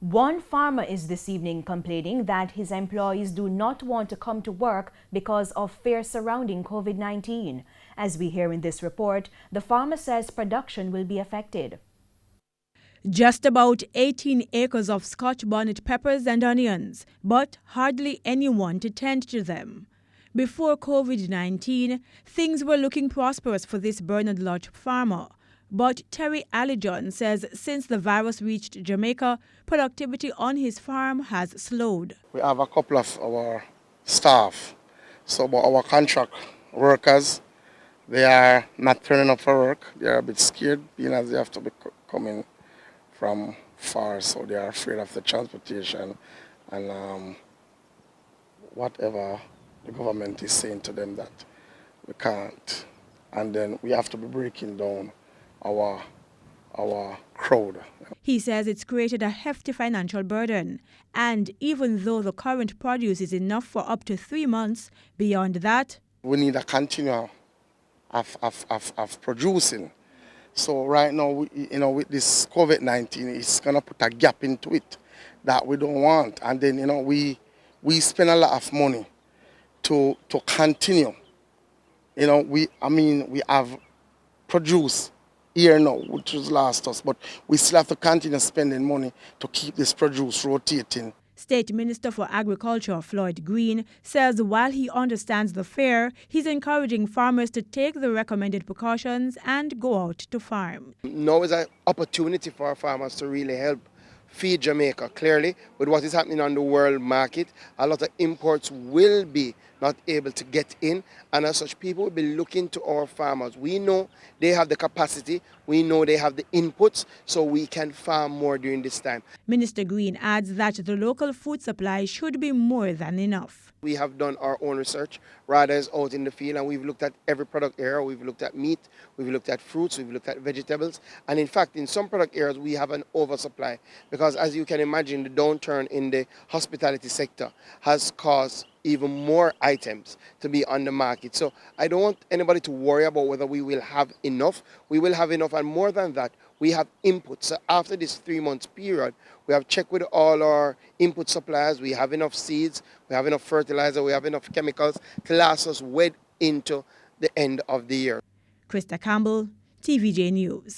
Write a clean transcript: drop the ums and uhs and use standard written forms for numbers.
One farmer is this evening complaining that his employees do not want to come to work because of fear surrounding COVID-19. As we hear in this report, the farmer says production will be affected. Just about 18 acres of Scotch bonnet peppers and onions, but hardly anyone to tend to them. Before COVID-19, things were looking prosperous for this Bernard Lodge farmer. But Terry Allijon says since the virus reached Jamaica, productivity on his farm has slowed. We have a couple of our staff, but our contract workers, they are not turning up for work. They are a bit scared, being as they have to be coming from far, so they are afraid of the transportation and whatever the government is saying to them that we can't. And then we have to be breaking down our crowd. He says it's created a hefty financial burden, and even though the current produce is enough for up to 3 months, beyond that, we need a continuum of producing. So right now, with this COVID-19, it's gonna put a gap into it that we don't want, and then we spend a lot of money to continue. We have produced here now, which has lost us, but we still have to continue spending money to keep this produce rotating. State Minister for Agriculture Floyd Green says while he understands the fear, he's encouraging farmers to take the recommended precautions and go out to farm. Now is an opportunity for our farmers to really help feed Jamaica. Clearly, with what is happening on the world market, a lot of imports will be not able to get in, and as such, people will be looking to our farmers. We know they have the capacity, we know they have the inputs, so we can farm more during this time. Minister Green adds that the local food supply should be more than enough. We have done our own research, rather is out in the field, and we've looked at every product area. We've looked at meat, we've looked at fruits, we've looked at vegetables, and in fact, in some product areas, we have an oversupply, because as you can imagine, the downturn in the hospitality sector has caused even more items to be on the market. So I don't want anybody to worry about whether we will have enough. We will have enough, and more than that, we have inputs. So after this 3 months period, we have checked with all our input suppliers. We have enough seeds, we have enough fertilizer, we have enough chemicals to last us well into the end of the year. Krista Campbell, TVJ News.